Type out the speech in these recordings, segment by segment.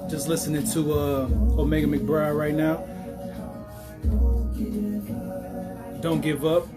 Just listening to Omega McBride right now. Don't give up.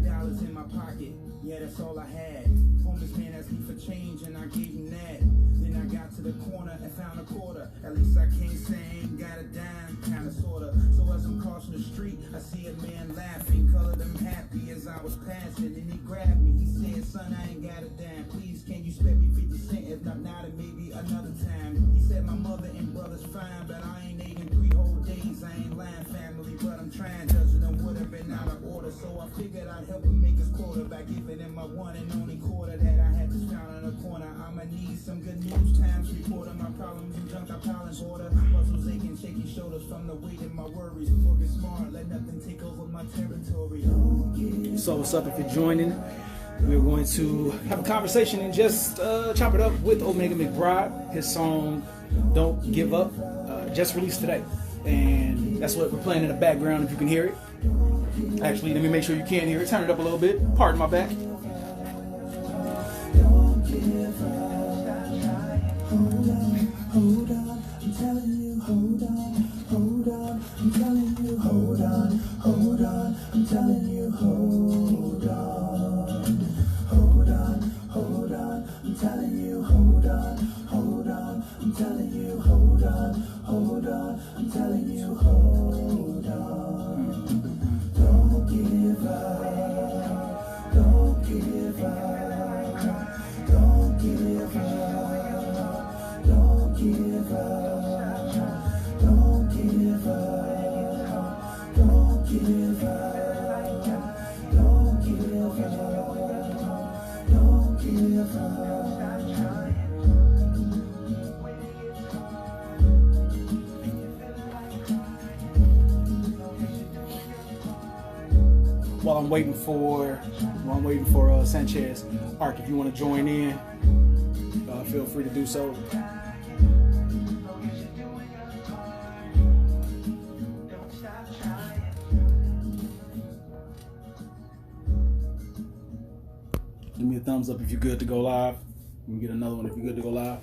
$3 in my pocket, yeah, that's all I had. Homeless man asked me for change and I gave him that. Then I got to the corner and found a quarter. At least I can't say I ain't got a dime, kinda sorta. So as I'm crossing the street, I see a man laughing, colored him happy as I was passing. And he grabbed me, he said, son, I ain't got a dime. Please, can you spare me 50 cents? If not now, then maybe another time. He said, my mother and brother's fine, but I ain't eating 3 whole days. I ain't lying, family, but I'm trying. Judging them would have been out of order. So I figured I'd help him make his quota by giving him my one and only quarter that I had just found in a corner. I'ma need some good news times, reporting my problems and junk I pile in order. Muscles aching, shaking shoulders from the weight of my worries. Working smart, let nothing take over my territory. So what's up if you're joining? We're going to have a conversation and just chop it up with Omega McBride. His song Don't Give Up just released today, and that's what we're playing in the background if you can hear it. Actually, let me make sure you can hear it. Turn it up a little bit. Pardon my back. Hold on, I'm telling you, hold on, I'm telling you, hold on, I'm telling you, hold on, I'm telling you, hold on, I'm telling you, hold on, I'm telling you, hold on. Don't give up, don't give up, don't give up. Don't give up, don't give up, don't give up, don't give up, don't give up. While I'm waiting for Sanchez, Ark, if you want to join in, feel free to do so. Give me a thumbs up if you're good to go live. Let me get another one if you're good to go live.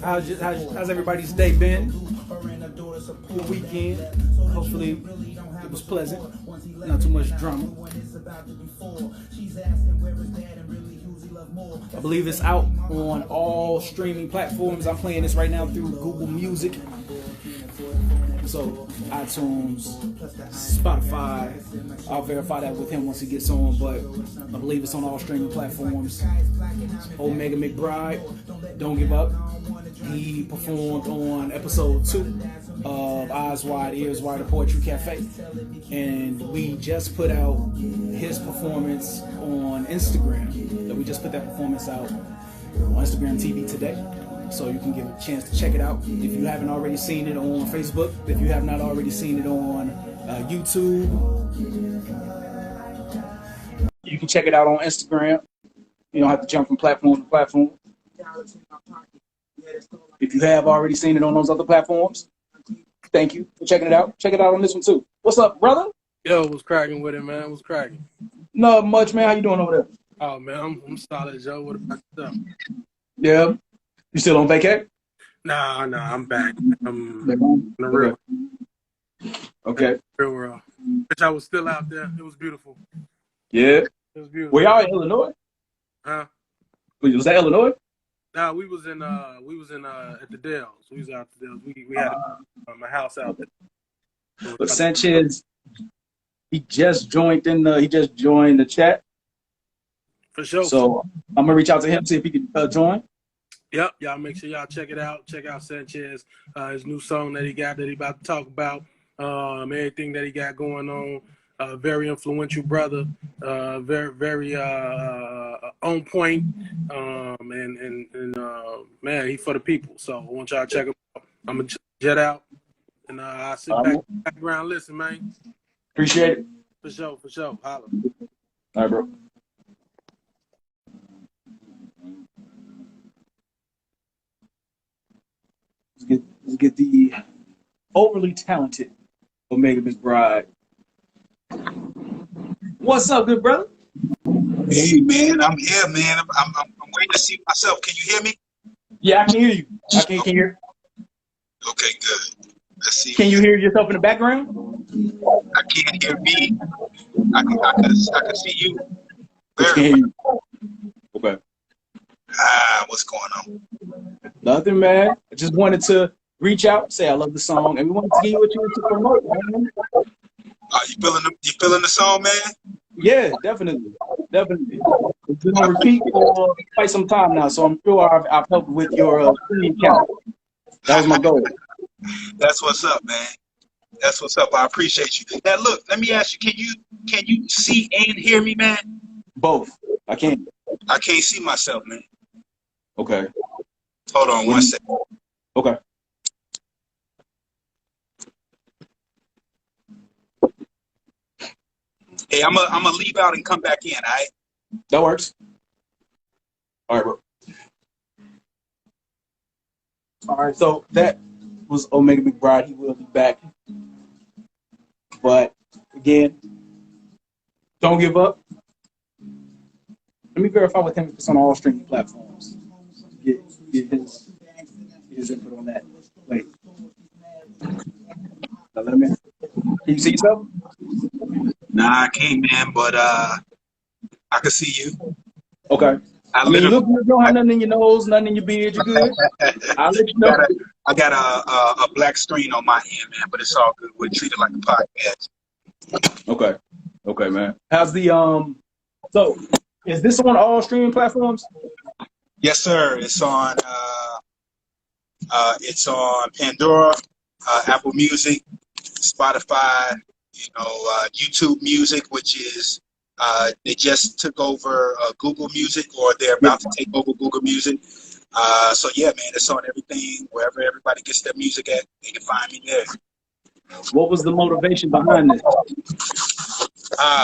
How's everybody's day been? Good weekend. Hopefully it was pleasant. Not too much drama. I believe it's out on all streaming platforms. I'm playing this right now through Google Music. So iTunes, Spotify. I'll verify that with him once he gets on, but I believe it's on all streaming platforms. Omega McBride, Don't Give Up. He performed on episode 2 of Eyes Wide, Ears Wide, the Poetry Cafe. And we just put out his performance on Instagram. We just put that performance out on Instagram TV today. So you can give a chance to check it out. If you haven't already seen it on Facebook, if you have not already seen it on YouTube, you can check it out on Instagram. You don't have to jump from platform to platform. If you have already seen it on those other platforms, thank you for checking it out. Check it out on this one too. What's up, brother? Yo, what's cracking with it, man? What's cracking? Not much, man. How you doing over there? Oh, man, I'm solid, Joe. What about yourself? Yeah. You still on vacay? Nah, I'm back. I'm on the real. Okay. Real world. Which I was still out there. It was beautiful. Yeah. It was beautiful. Were y'all in Illinois? Huh? Was that Illinois? Nah, we was in at the Dells. We was out at the Dells. We had my house out there. But Sanchez, he just joined the chat. For sure. So I'm gonna reach out to him, see if he can join. Yep, y'all make sure y'all check it out. Check out Sanchez, his new song that he about to talk about, everything that he got going on. Very influential brother, very on point, and man, he for the people. So I want y'all to check him out. I'm gonna jet out, and I'll sit back in the background, listen, man. Appreciate it. For sure. Holla. All right, bro. Let's get the overly talented Omega McBride. What's up, good brother? Hey man, I'm here, man. I'm waiting to see myself. Can you hear me? Yeah, I can hear you. I can hear. Okay, good. Let's see. Can you hear yourself in the background? I can't hear me. I can see you. Very well. Okay. What's going on? Nothing, man. I just wanted to reach out, say I love the song, and we wanted to give you what you want to promote, man. You feeling the song, man? Yeah, definitely. It's been on repeat for quite some time now, so I'm sure I've helped with your stream count. That was my goal. That's what's up, man. That's what's up. I appreciate you. Now, look, let me ask you: Can you see and hear me, man? Both. I can't. I can't see myself, man. Okay. Hold on 1 second. Okay. Hey, I'm gonna leave out and come back in. All right. That works. All right, bro. All right, so that was Omega McBride. He will be back. But again, don't give up. Let me verify with him if it's on all streaming platforms. Get his input on that. Wait. Now let me. Can you see yourself? Nah, I can't, man. But I can see you. Okay. I mean, you look good. You don't have nothing in your nose, nothing in your beard. You're good. I'll let you know. I got a black screen on my end, man, but it's all good. We're treated like a podcast. Okay. Okay, man. How's the so is this on all streaming platforms? Yes, sir. It's on Pandora, Apple Music, Spotify, YouTube Music, which is they just took over Google Music, or they're about to take over Google Music. So yeah, man, it's on everything. Wherever everybody gets their music at, they can find me there. What was the motivation behind this?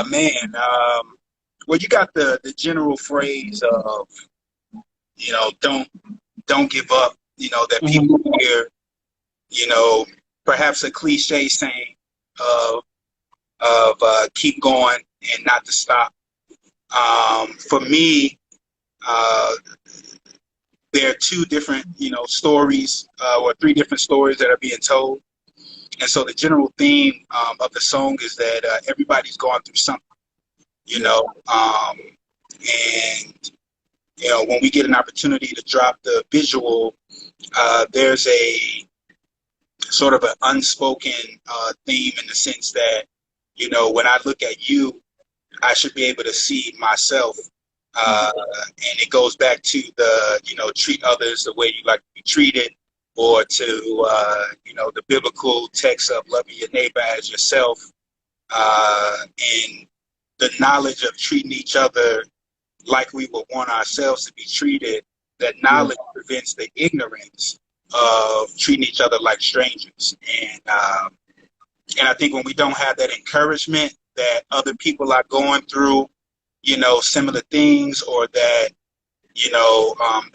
Man, well, you got the general phrase of, don't give up. That people hear. Perhaps a cliche saying of keep going and not to stop. For me, there are two different, stories or three different stories that are being told. And so the general theme of the song is that everybody's going through something, when we get an opportunity to drop the visual, there's a sort of an unspoken theme in the sense that, when I look at you, I should be able to see myself. And it goes back to the, treat others the way you like to be treated, or to, the biblical text of loving your neighbor as yourself, and the knowledge of treating each other like we would want ourselves to be treated. That knowledge prevents the ignorance of treating each other like strangers. And I think when we don't have that encouragement that other people are going through, similar things, or that,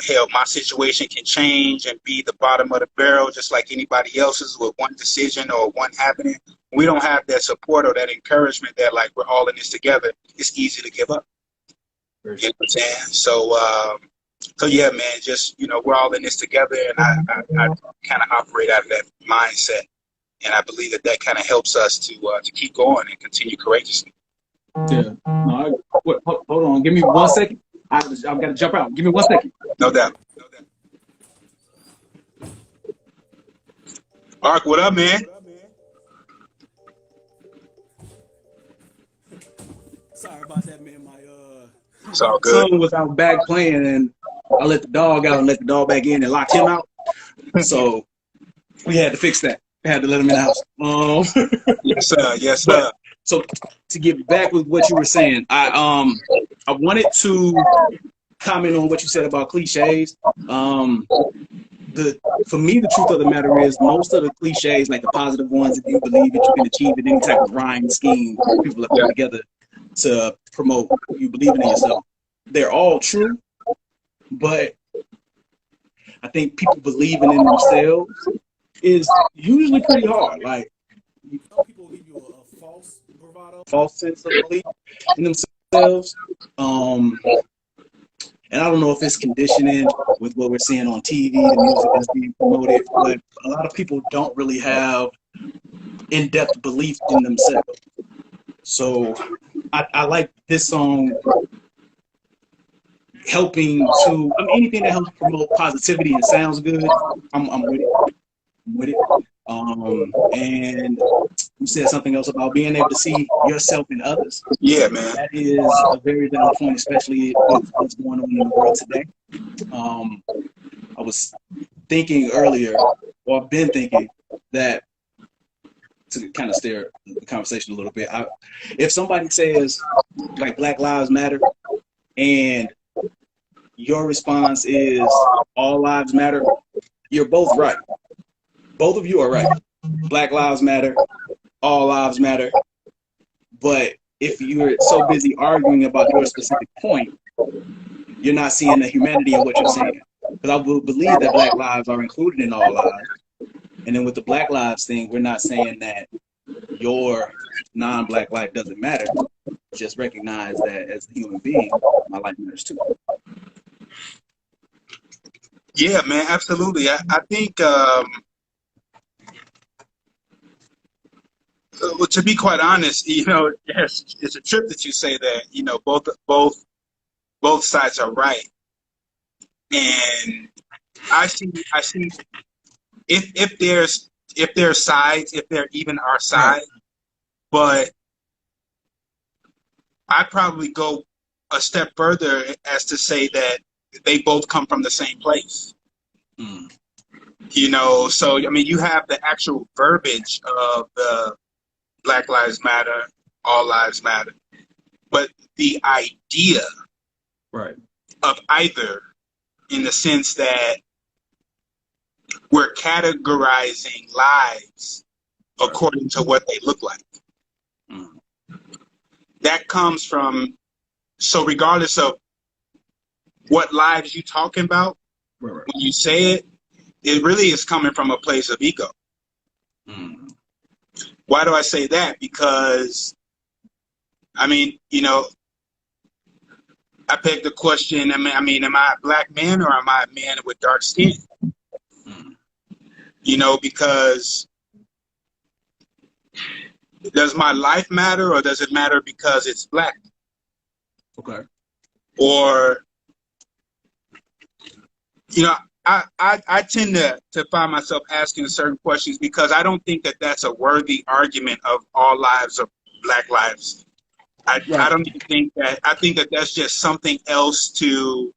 hell, my situation can change and be the bottom of the barrel just like anybody else's with one decision or one happening. We don't have that support or that encouragement that, like, we're all in this together. It's easy to give up. You know what I'm saying? So yeah, man, just, we're all in this together, and I kind of operate out of that mindset. And I believe that kind of helps us to keep going and continue courageously. Yeah. No, hold on. Give me 1 second. I've got to jump out. Give me 1 second. No doubt. Mark, what up, man? Sorry about that, man. It's all good. Son was out back playing, and I let the dog out and let the dog back in and locked him out. So we had to fix that. We had to let him in the house. Yes, sir. Yes, sir. So to get back with what you were saying, I wanted to comment on what you said about cliches. For me, the truth of the matter is most of the cliches, like the positive ones, that you believe that you can achieve in any type of rhyme scheme people have put together to promote you believing in yourself, they're all true. But I think people believing in themselves is usually pretty hard. Like, some people give you a false bravado, false sense of belief in themselves. And I don't know if it's conditioning with what we're seeing on TV, the music that's being promoted, but a lot of people don't really have in-depth belief in themselves. So I like this song helping to, I mean, anything that helps promote positivity and sounds good, I'm with it. I'm with it. And you said something else about being able to see yourself in others. Yeah, man. That is a very valid point, especially with what's going on in the world today. I was thinking earlier, or I've been thinking, that to kind of steer the conversation a little bit, if somebody says, like, Black Lives Matter, and your response is all lives matter, you're both right. Both of you are right. Black Lives Matter, all lives matter. But if you're so busy arguing about your specific point, you're not seeing the humanity in what you're saying. Because I will believe that Black lives are included in all lives. And then with the Black Lives thing, we're not saying that your non-Black life doesn't matter. Just recognize that as a human being, my life matters too. Yeah, man, absolutely. I think, well, to be quite honest, you know, yes, it's a trip that you say that, you know, both sides are right. And I see if there's sides, if there even are sides, but I'd probably go a step further as to say that they both come from the same place. You know, so I mean, you have the actual verbiage of the Black Lives Matter, all lives matter, but the idea of either, in the sense that we're categorizing lives according to what they look like. That comes from, so regardless of what lives you're talking about, when you say it, it really is coming from a place of ego. Why do I say that? Because, I mean, you know, I pegged the question, I mean, am I a black man or am I a man with dark skin? You know, because does my life matter, or does it matter because it's black? Okay. Or, you know, I tend to find myself asking certain questions because I don't think that that's a worthy argument of all lives or Black lives. I don't even think that. I think that that's just something else to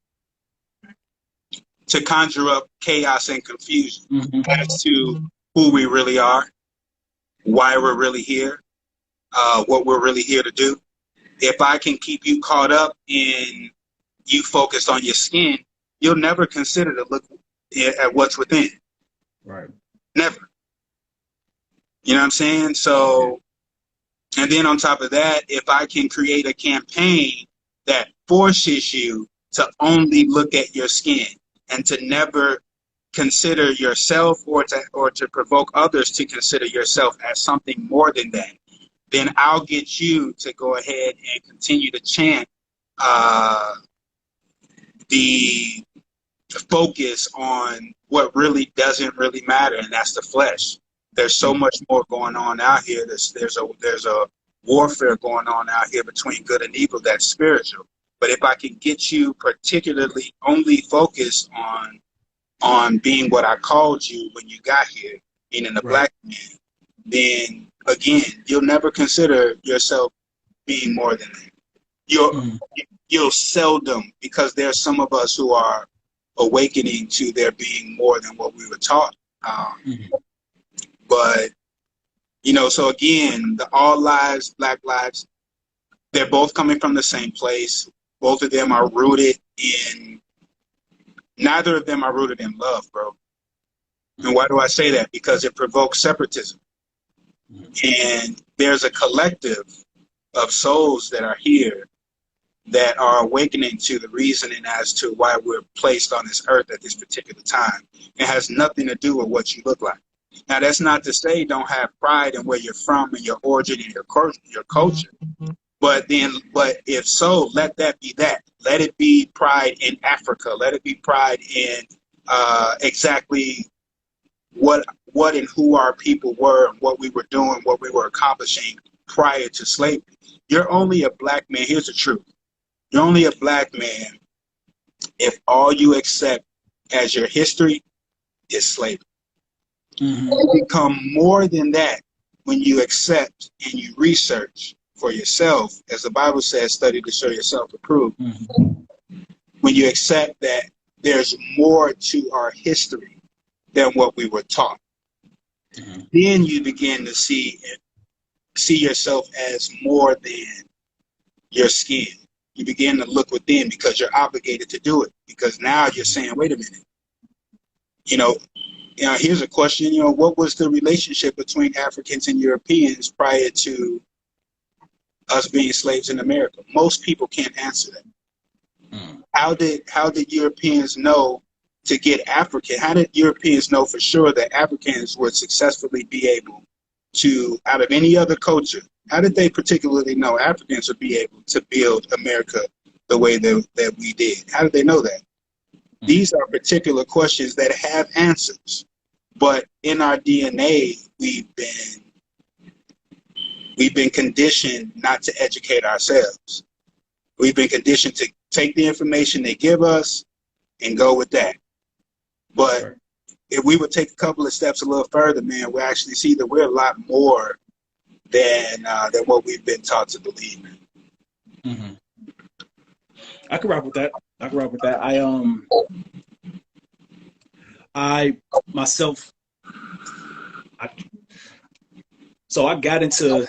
conjure up chaos and confusion as to who we really are, why we're really here, what we're really here to do. If I can keep you caught up in you focused on your skin, you'll never consider to look at what's within. Right. Never. You know what I'm saying? So, and then on top of that, if I can create a campaign that forces you to only look at your skin and to never consider yourself, or to provoke others to consider yourself as something more than that, then I'll get you to go ahead and continue to chant the focus on what really doesn't really matter, and that's the flesh. There's so much more going on out here. There's a warfare going on out here between good and evil that's spiritual. But if I can get you particularly only focused on being what I called you when you got here, meaning a black man, then again, you'll never consider yourself being more than that. You'll seldom, because there's some of us who are awakening to there being more than what we were taught. But You know, so again, the all lives, black lives, they're both coming from the same place. Both of them are rooted in, neither of them are rooted in love, bro. And why do I say that? Because it provokes separatism. And there's a collective of souls that are here that are awakening to the reasoning as to why we're placed on this earth at this particular time. It has nothing to do with what you look like. Now, that's not to say don't have pride in where you're from and your origin and your culture. But if so, let that be that. Let it be pride in Africa. Let it be pride in exactly what and who our people were and what we were doing, what we were accomplishing prior to slavery. You're only a black man. Here's the truth. You're only a black man if all you accept as your history is slavery. You become more than that when you accept and you research for yourself. As the Bible says, study to show yourself approved. When you accept that there's more to our history than what we were taught, then you begin to see yourself as more than your skin. You begin to look within because you're obligated to do it. Because now you're saying, wait a minute, you know, here's a question, you know, what was the relationship between Africans and Europeans prior to us being slaves in America? Most people can't answer that. How did Europeans know to get African? How did Europeans know for sure that Africans would successfully be able to, out of any other culture, how did they particularly know Africans would be able to build America the way that we did? How did they know that? These are particular questions that have answers, but in our DNA, we've been conditioned not to educate ourselves. We've been conditioned to take the information they give us and go with that. But if we would take a couple of steps a little further, man, we actually see that we're a lot more than what we've been taught to believe. I can rock with that. I myself, so I got into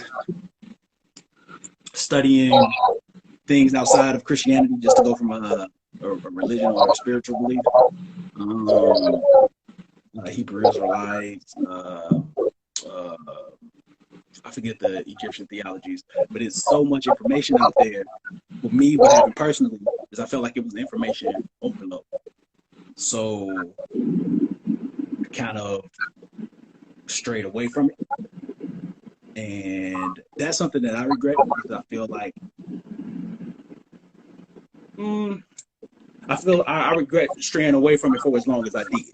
studying things outside of Christianity just to go from a religion or a spiritual belief. Hebrew Israelites, I forget the Egyptian theologies, but it's so much information out there. For me, what happened personally is I felt like it was information overload. So I kind of strayed away from it. And that's something that I regret because I feel like I regret straying away from it for as long as I did.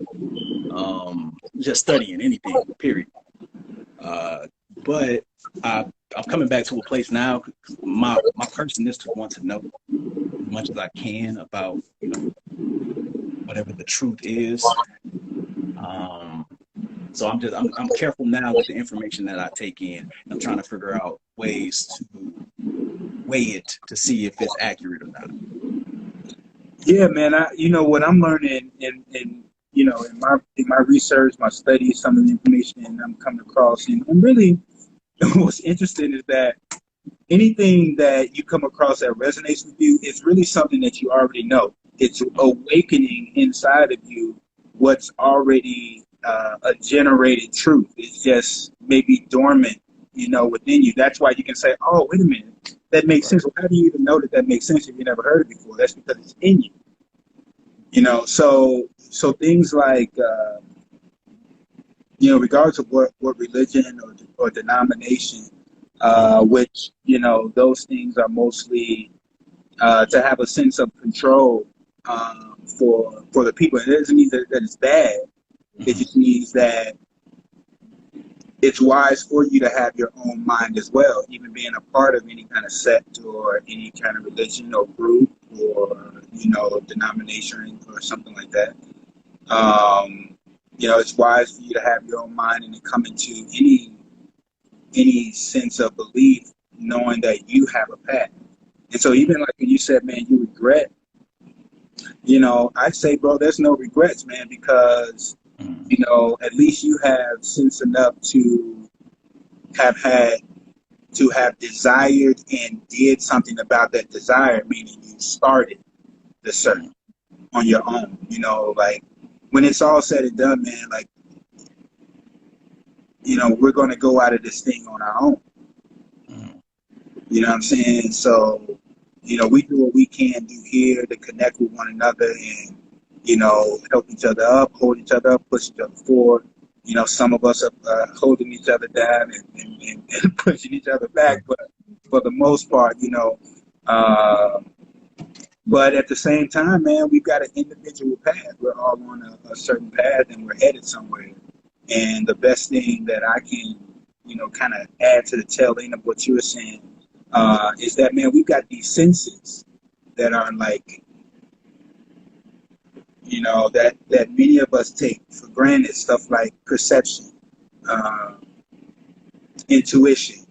Just studying anything, period. But I'm coming back to a place now. My person is to want to know as much as I can about, you know, whatever the truth is. So I'm careful now with the information that I take in. I'm trying to figure out ways to weigh it to see if it's accurate or not. Yeah, man. You know what I'm learning in you know in my research, my studies, some of the information I'm coming across, and really what's interesting is that anything that you come across that resonates with you is really something that you already know. It's awakening inside of you what's already a generated truth. It's just maybe dormant, you know, within you. That's why you can say, oh, wait a minute, that makes sense. Well, how do you even know that makes sense if you never heard it before? That's because it's in you. You know, so things like, you know, regardless of what religion or denomination, which, you know, those things are mostly to have a sense of control for the people. It doesn't mean that it's bad. It just means that it's wise for you to have your own mind as well, even being a part of any kind of sect or any kind of religion or group or, you know, denomination or something like that. You know, it's wise for you to have your own mind and to come into any sense of belief, knowing that you have a path. And so even like when you said, man, you regret, you know, I say, bro, there's no regrets, man, because, you know, at least you have sense enough to have had to have desired and did something about that desire, meaning you started the search on your own. You know, like when it's all said and done, man, like, you know, we're going to go out of this thing on our own. You know what I'm saying? So, you know, we do what we can do here to connect with one another and, you know, help each other up, hold each other up, push each other forward. You know, some of us are holding each other down and pushing each other back, but for the most part, you know, but at the same time, man, we've got an individual path. We're all on a certain path and we're headed somewhere. And the best thing that I can, you know, kind of add to the tail end of what you were saying is that, man, we've got these senses that are like, you know, that many of us take for granted, stuff like perception, intuition.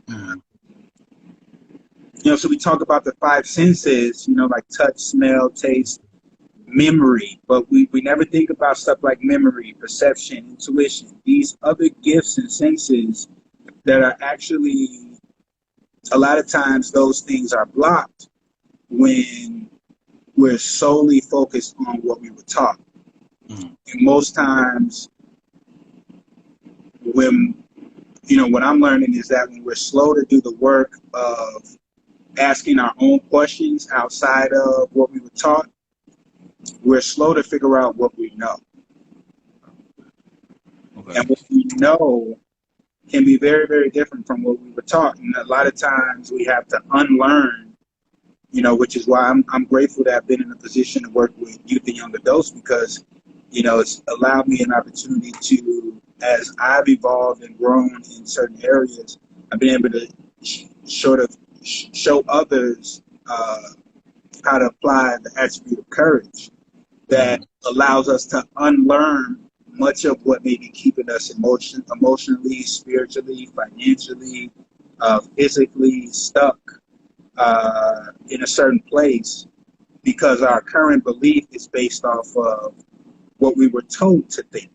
You know, so we talk about the five senses, you know, like touch, smell, taste, memory, but we never think about stuff like memory, perception, intuition, these other gifts and senses that are actually, a lot of times those things are blocked when we're solely focused on what we were taught. And most times when, you know, what I'm learning is that when we're slow to do the work of asking our own questions outside of what we were taught, we're slow to figure out what we know. Okay. And what we know can be very, very different from what we were taught. And a lot of times we have to unlearn, you know, which is why I'm grateful to have been in a position to work with youth and young adults, because, you know, it's allowed me an opportunity to, as I've evolved and grown in certain areas, I've been able to sort of show others how to apply the attribute of courage that allows us to unlearn much of what may be keeping us emotionally, spiritually, financially, physically stuck in a certain place, because our current belief is based off of what we were told to think.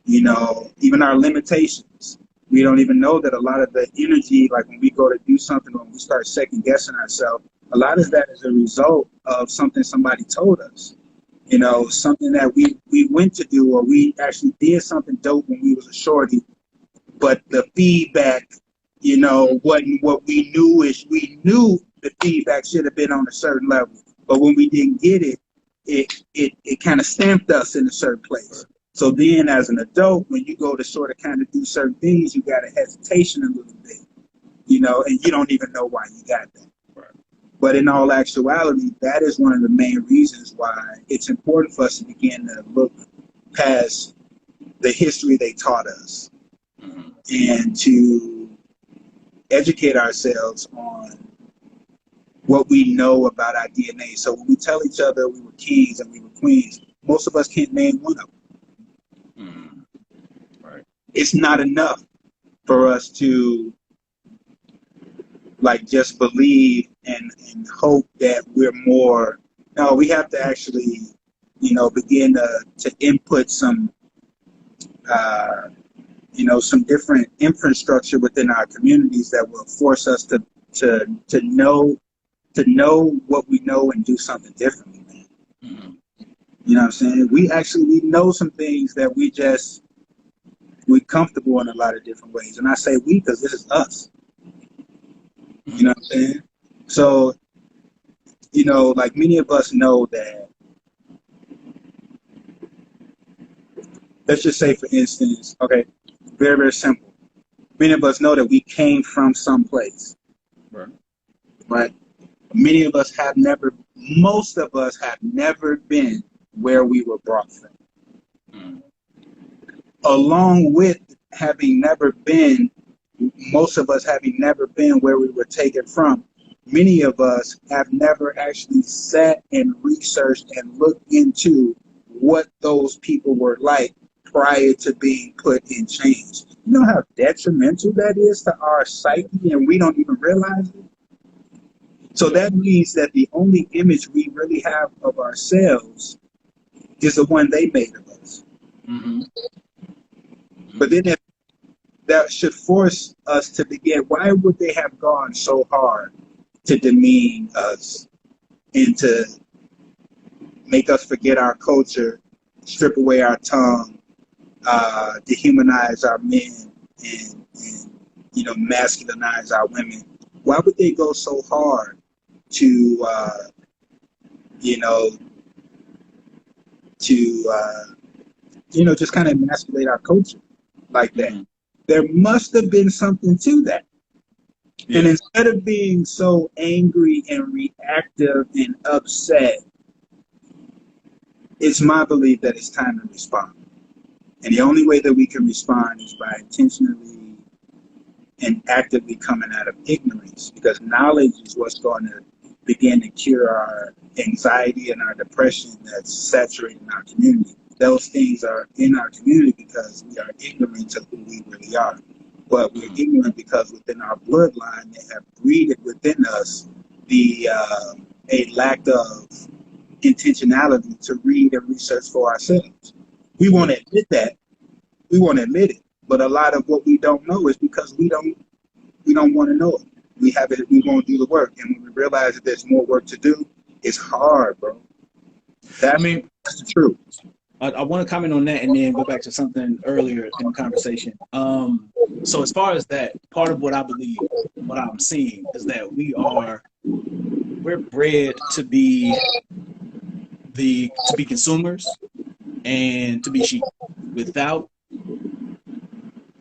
You know, even our limitations. We don't even know that a lot of the energy, like when we go to do something, when we start second guessing ourselves, a lot of that is a result of something somebody told us. You know, something that we went to do, or we actually did something dope when we was a shorty, but the feedback, you know, wasn't what we knew. We knew the feedback should have been on a certain level, but when we didn't get it, it kind of stamped us in a certain place. So then as an adult, when you go to sort of kind of do certain things, you got a hesitation a little bit, you know, and you don't even know why you got that. Right. But in all actuality, that is one of the main reasons why it's important for us to begin to look past the history they taught us and to educate ourselves on what we know about our DNA. So when we tell each other we were kings and we were queens, most of us can't name one of them. Right. It's not enough for us to like just believe and hope that we're more. No, we have to actually, you know, begin to input some, you know, some different infrastructure within our communities that will force us to know what we know and do something differently, man. You know what I'm saying? We know some things that we're comfortable in a lot of different ways. And I say we because this is us. You know what I'm saying? So, you know, like many of us know that, let's just say, for instance, okay, very, very simple. Many of us know that we came from someplace. Right. But many of us have never, most of us have never been where we were brought from. Along with having never been, most of us having never been where we were taken from, many of us have never actually sat and researched and looked into what those people were like prior to being put in chains. You know how detrimental that is to our psyche, and we don't even realize it? So that means that the only image we really have of ourselves is the one they made of us. But then that should force us to begin. Why would they have gone so hard to demean us and to make us forget our culture, strip away our tongue, dehumanize our men, and masculinize our women? Why would they go so hard to just kind of emasculate our culture like that? Mm-hmm. There must have been something to that. Yeah. And instead of being so angry and reactive and upset, it's my belief that it's time to respond. And the only way that we can respond is by intentionally and actively coming out of ignorance, because knowledge is what's going to begin to cure our anxiety and our depression that's saturating our community. Those things are in our community because we are ignorant of who we really are. But we're ignorant because within our bloodline, they have breeded within us a lack of intentionality to read and research for ourselves. We won't admit that. We won't admit it. But a lot of what we don't know is because we don't want to know it. We won't do the work. And when we realize that there's more work to do, it's hard, bro. That's the truth. I want to comment on that and then go back to something earlier in the conversation. So as far as that, part of what I believe, what I'm seeing is that we're bred to be consumers and to be sheep. Without, I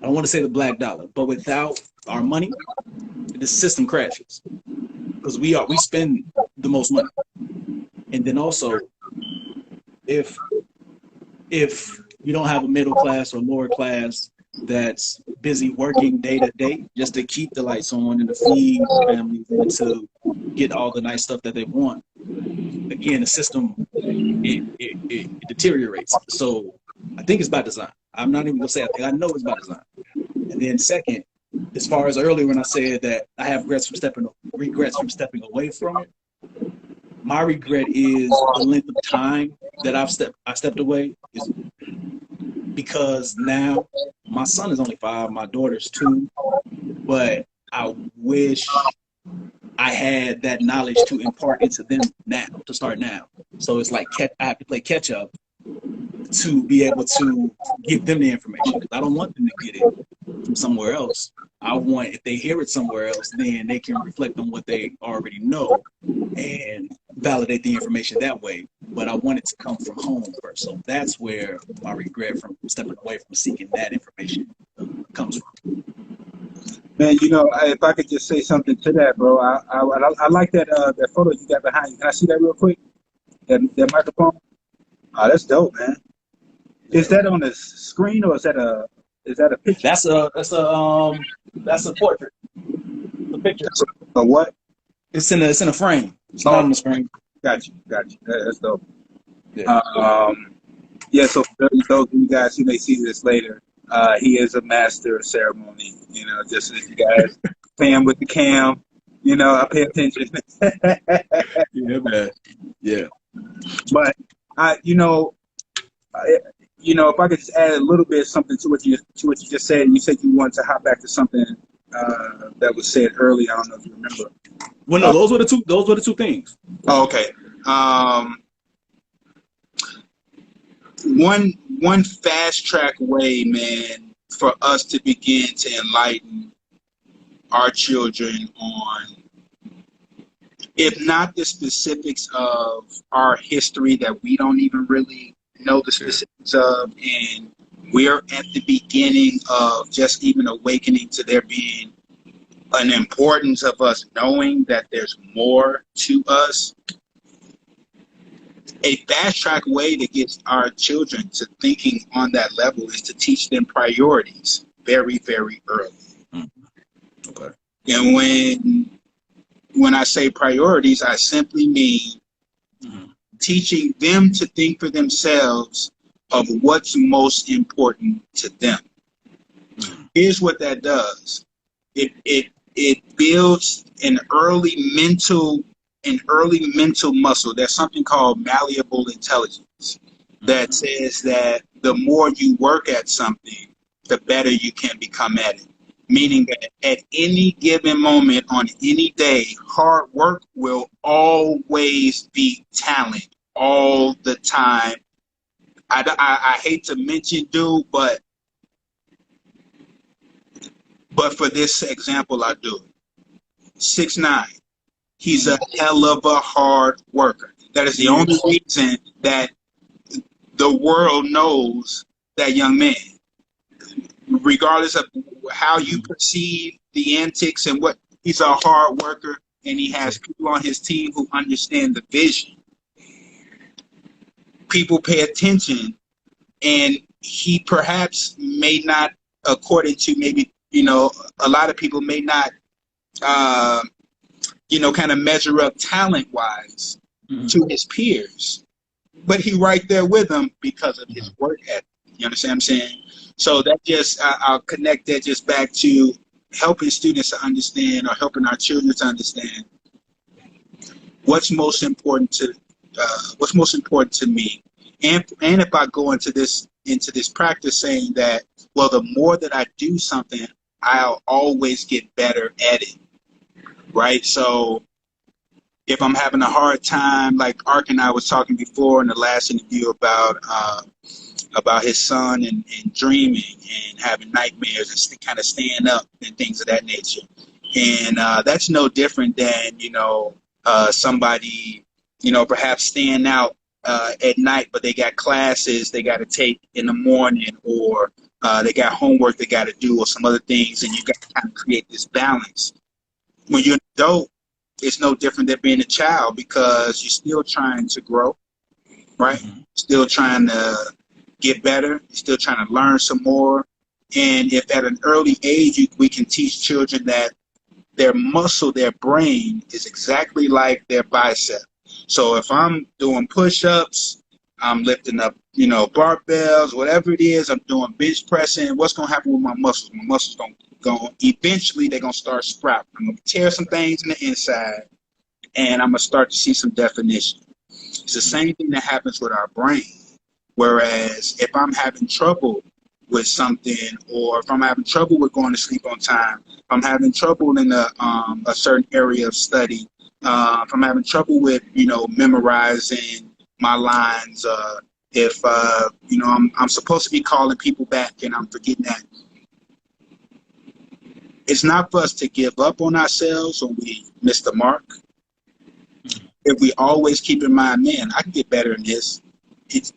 don't want to say the black dollar, but without our money, the system crashes because we spend the most money. And then also, if you don't have a middle class or lower class that's busy working day to day just to keep the lights on and to feed families and to get all the nice stuff that they want, again, the system, it deteriorates. So I think it's by design. I'm not even gonna say I think, I know it's by design. And then second, as far as earlier when I said that I have regrets from stepping away from it, my regret is the length of time that I stepped away, is because now my son is only 5, my daughter's 2, but I wish I had that knowledge to impart into them now, to start now. So it's like I have to play catch up to be able to give them the information. I don't want them to get it from somewhere else. I want, if they hear it somewhere else, then they can reflect on what they already know and validate the information that way. But I want it to come from home first. So that's where my regret from stepping away from seeking that information comes from. Man, if I could just say something to that, bro, I like that photo you got behind you. Can I see that real quick? That microphone? Oh, that's dope, man. Is that on the screen or is that a picture? That's a portrait. The picture. A what? It's in a frame. It's not on the screen. Got you. That's dope. Yeah. So for those of you guys who may see this later, he is a master of ceremony. Just as you guys pay him with the cam, I pay attention. Yeah, man. Yeah. But if I could just add a little bit something to what you just said. You said you wanted to hop back to something that was said earlier. I don't know if you remember. Well, no, those were the two things. Oh, okay. One fast track way, man, for us to begin to enlighten our children on, if not the specifics of our history that we don't even really know the specifics of, and we're at the beginning of just even awakening to there being an importance of us knowing that there's more to us. A fast track way to get our children to thinking on that level is to teach them priorities very, very early. Mm-hmm. Okay. And when I say priorities, I simply mean teaching them to think for themselves of what's most important to them. Here's what that does. It builds an early mental muscle. There's something called malleable intelligence that says that the more you work at something, the better you can become at it. Meaning that at any given moment on any day, hard work will always beat talent all the time. I hate to mention dude, but for this example, I do. 6'9". He's a hell of a hard worker. That is the only reason that the world knows that young man. Regardless of how you perceive the antics and what, he's a hard worker, and he has people on his team who understand the vision. People pay attention, and he perhaps may not, according to maybe, a lot of people may not, kind of measure up talent-wise to his peers, but he right there with them because of his work ethic. You understand what I'm saying? So that just, I'll connect that just back to helping students to understand, or helping our children to understand what's most important to me. And if I go into this practice saying that, well, the more that I do something, I'll always get better at it, right? So if I'm having a hard time, like Ark and I was talking before in the last interview about his son and dreaming and having nightmares and kind of staying up and things of that nature. And that's no different than, somebody, perhaps staying out at night, but they got classes they got to take in the morning, or they got homework they got to do, or some other things, and you got to kind of create this balance. When you're an adult, it's no different than being a child, because you're still trying to grow, right? Still trying to get better, you're still trying to learn some more. And if at an early age we can teach children that their muscle, their brain is exactly like their bicep. So if I'm doing push-ups, I'm lifting up, barbells, whatever it is, I'm doing bench pressing, what's going to happen with my muscles? My muscles going to eventually, they're going to start sprouting. I'm going to tear some things in the inside, and I'm going to start to see some definition. It's the same thing that happens with our brain. Whereas if I'm having trouble with something, or if I'm having trouble with going to sleep on time, if I'm having trouble in a certain area of study, if I'm having trouble with, memorizing my lines, if, I'm supposed to be calling people back and I'm forgetting that. It's not for us to give up on ourselves or we miss the mark. If we always keep in mind, man, I can get better in this.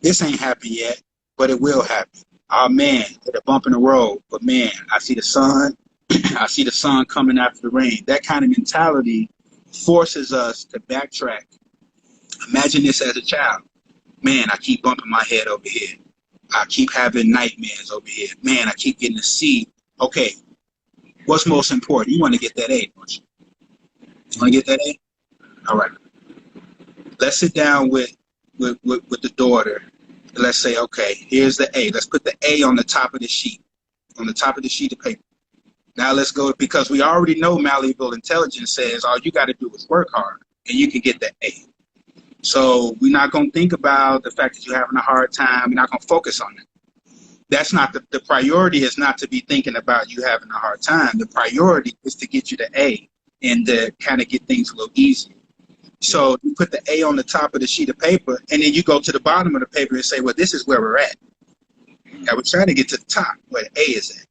This ain't happened yet, but it will happen. Oh man, hit a bump in the road, but man, I see the sun. I see the sun coming after the rain. That kind of mentality forces us to backtrack. Imagine this as a child. Man, I keep bumping my head over here. I keep having nightmares over here. Man, I keep getting a C. Okay, what's most important? You want to get that A, don't you? You want to get that A? All right. Let's sit down with the daughter. Let's say, okay, here's the A. Let's put the A on the top of the sheet, of paper. Now let's go, because we already know malleable intelligence says all you got to do is work hard and you can get the A. So we're not going to think about the fact that you're having a hard time. We're not going to focus on it. That's not the priority is not to be thinking about you having a hard time. The priority is to get you the A and to kind of get things a little easier. So you put the A on the top of the sheet of paper, and then you go to the bottom of the paper and say, well, this is where we're at. Now we're trying to get to the top where the A is at.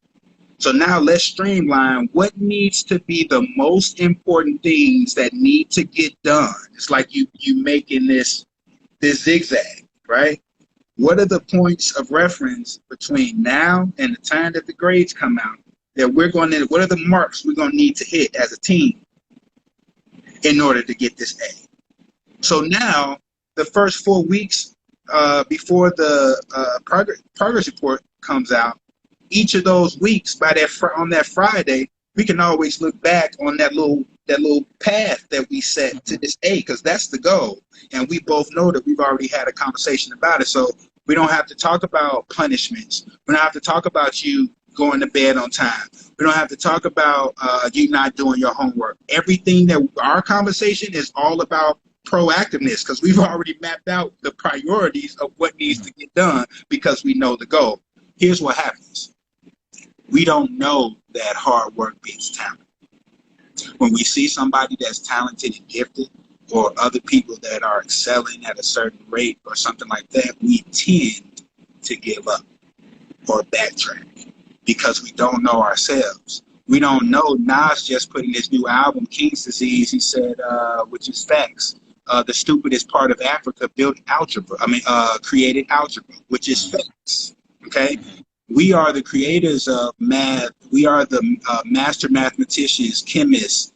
So now let's streamline what needs to be the most important things that need to get done. It's like you making this zigzag, right? What are the points of reference between now and the time that the grades come out that we're going to, what are the marks we're going to need to hit as a team in order to get this A? So now the first 4 weeks before the progress report comes out, each of those weeks on that Friday, we can always look back on that little path that we set to this A, because that's the goal. And we both know that we've already had a conversation about it. So we don't have to talk about punishments. We don't have to talk about you going to bed on time. We don't have to talk about you not doing your homework. Everything that our conversation is all about proactiveness, because we've already mapped out the priorities of what needs to get done because we know the goal. Here's what happens. We don't know that hard work beats talent. When we see somebody that's talented and gifted, or other people that are excelling at a certain rate or something like that, we tend to give up or backtrack because we don't know ourselves. We don't know. Nas just put in his new album, King's Disease, he said, which is facts. The stupidest part of Africa built algebra. Created algebra, which is facts. Okay? We are the creators of math. We are the master mathematicians, chemists.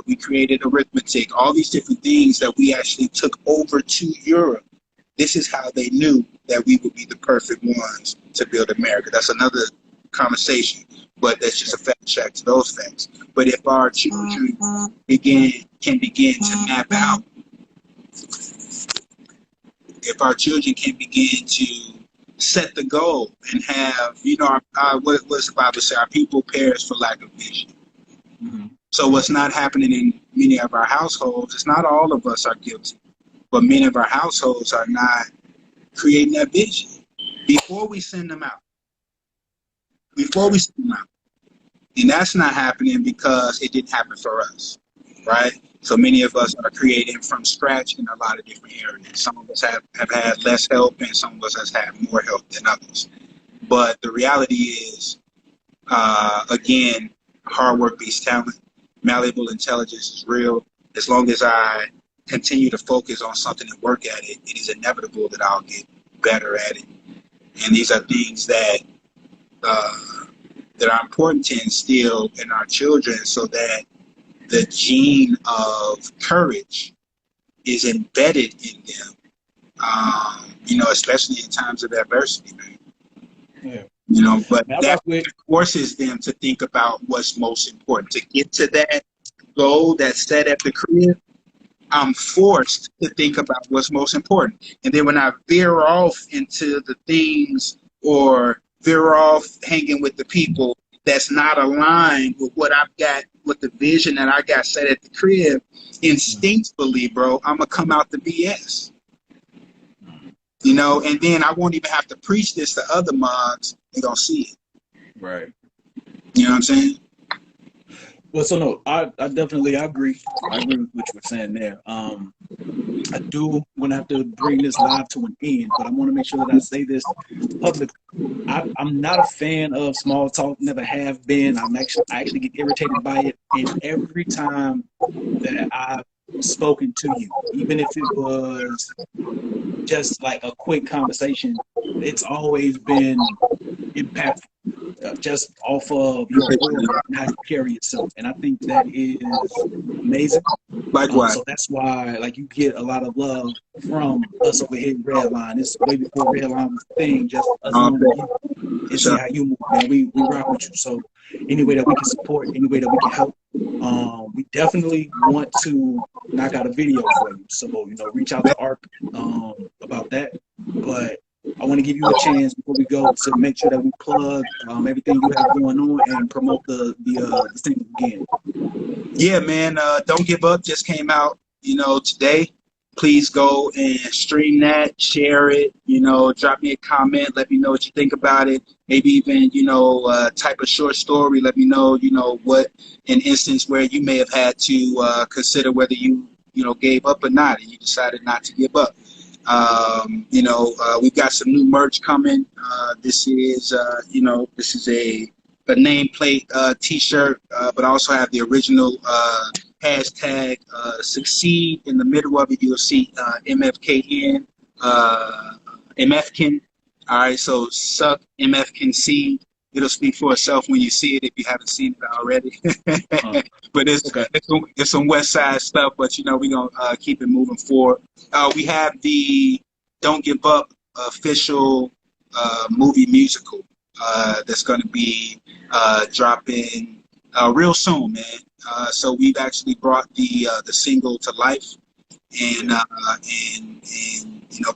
We created arithmetic, all these different things that we actually took over to Europe. This is how they knew that we would be the perfect ones to build America. That's another conversation, but that's just a fact check to those facts. But if our children can begin to map out, if our children can begin to set the goal and have, what does the Bible say? Our people perish for lack of vision. So what's not happening in many of our households, it's not all of us are guilty, but many of our households are not creating that vision before we send them out. And that's not happening because it didn't happen for us, right? So many of us are creating from scratch in a lot of different areas. Some of us have had less help, and some of us have had more help than others. But the reality is, again, hard work beats talent. Malleable intelligence is real. As long as I continue to focus on something and work at it, it is inevitable that I'll get better at it. And these are things that are important to instill in our children so that the gene of courage is embedded in them, especially in times of adversity, man. Yeah. But that forces them to think about what's most important. To get to that goal that's set at the crib, I'm forced to think about what's most important. And then when I veer off into the things or veer off hanging with the people that's not aligned with what I've got, with the vision that I got set at the crib, instinctively, bro, I'm going to come out the BS. And then I won't even have to preach this to other mods. They're going to see it. Right. You know what I'm saying? Well, so no, I definitely agree. I agree with what you were saying there. I do want to have to bring this live to an end, but I want to make sure that I say this publicly. I'm not a fan of small talk, never have been. I actually get irritated by it, and every time that I've spoken to you, even if it was just like a quick conversation, it's always been impactful. Just off of your aura and how you carry yourself, and I think that is amazing. Likewise. So that's why, like, you get a lot of love from us over here in Redline. It's way before Redline was a thing. Just us knowing you and see how you move, man. We rock with you. So any way that we can support, any way that we can help, we definitely want to knock out a video for you. So reach out to Ark about that, but I want to give you a chance before we go to make sure that we plug everything you have going on and promote the thing again. Yeah, man. Don't Give Up just came out, today. Please go and stream that, share it, drop me a comment, let me know what you think about it. Maybe even, type a short story. Let me know, what an instance where you may have had to consider whether you, gave up or not, and you decided not to give up. We've got some new merch coming. This is a nameplate T-shirt, but I also have the original hashtag succeed. In the middle of it, you'll see MFKN, MFKN. All right, so suck MFKN seed. It'll speak for itself when you see it if you haven't seen it already. But it's some West Side stuff, but we're gonna keep it moving forward. We have the Don't Give Up official movie musical that's gonna be dropping real soon, man. So we've actually brought the single to life and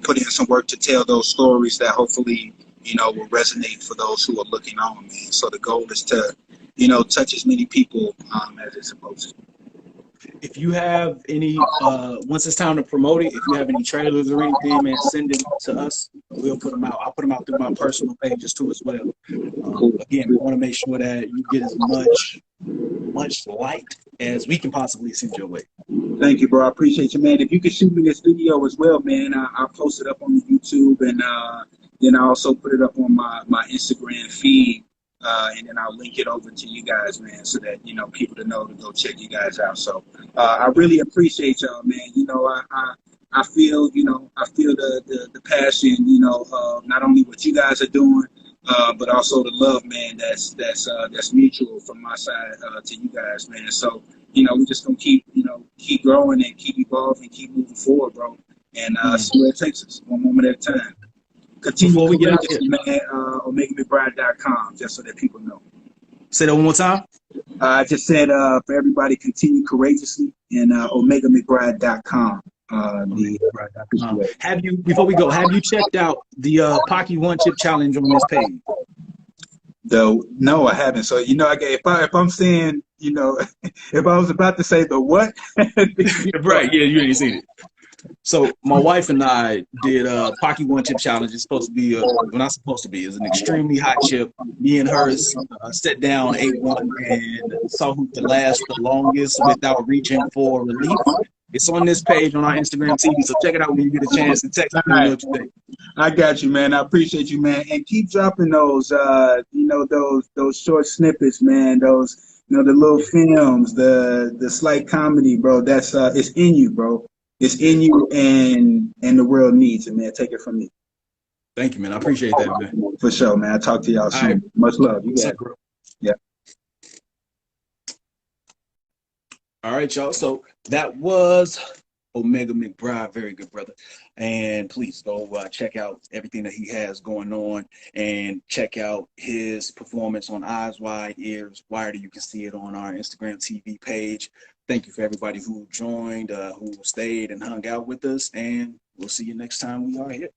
put in some work to tell those stories that hopefully will resonate for those who are looking on, man. So the goal is to, touch as many people as it's supposed to. If you have any, once it's time to promote it, if you have any trailers or anything, man, send it to us. We'll put them out. I'll put them out through my personal pages too as well. Again, we want to make sure that you get as much light as we can possibly send your way. Thank you, bro. I appreciate you, man. If you could shoot me this video as well, man, I'll post it up on the YouTube, and then I also put it up on my Instagram feed, and then I'll link it over to you guys, man, so that, you know, people to know to go check you guys out. So I really appreciate y'all, man. You know, I feel, you know, I feel the passion, you know, of not only what you guys are doing, but also the love, man, that's mutual from my side to you guys, man. So, you know, we're just gonna keep growing and keep evolving, keep moving forward, bro, and see where it takes us, one moment at a time. Continue Before we get out here, man, OmegaMcBride.com, just so that people know. Say that one more time. I just said for everybody, continue courageously, and OmegaMcBride.com. Have you, before we go, have you checked out the Pocky One Chip Challenge on this page? Though no, I haven't. So, you know, if I'm saying, you know, if I was about to say the what, right? Yeah, you ain't seen it. So my wife and I did Pocky One Chip Challenge. It's supposed to be well, not supposed to be. It's an extremely hot chip. Me and her sat down, ate one, and saw who could last the longest without reaching for relief. It's on this page on our Instagram TV, so check it out when you get a chance and text me what you think. I got you, man. I appreciate you, man, and keep dropping those, you know, those short snippets, man. Those, you know, the little films, the slight comedy, bro. That's it's in you, bro. It's in you, and the world needs it, man. Take it from me. Thank you, man. I appreciate that, man. For sure, man. I'll talk to y'all soon. Right. Much love. You got it. Yeah. All right, y'all. So that was Omega McBride, very good brother. And please go check out everything that he has going on, and check out his performance on Eyes Wide, Ears Wired. You can see it on our Instagram TV page. Thank you for everybody who joined, who stayed and hung out with us, and we'll see you next time we are here.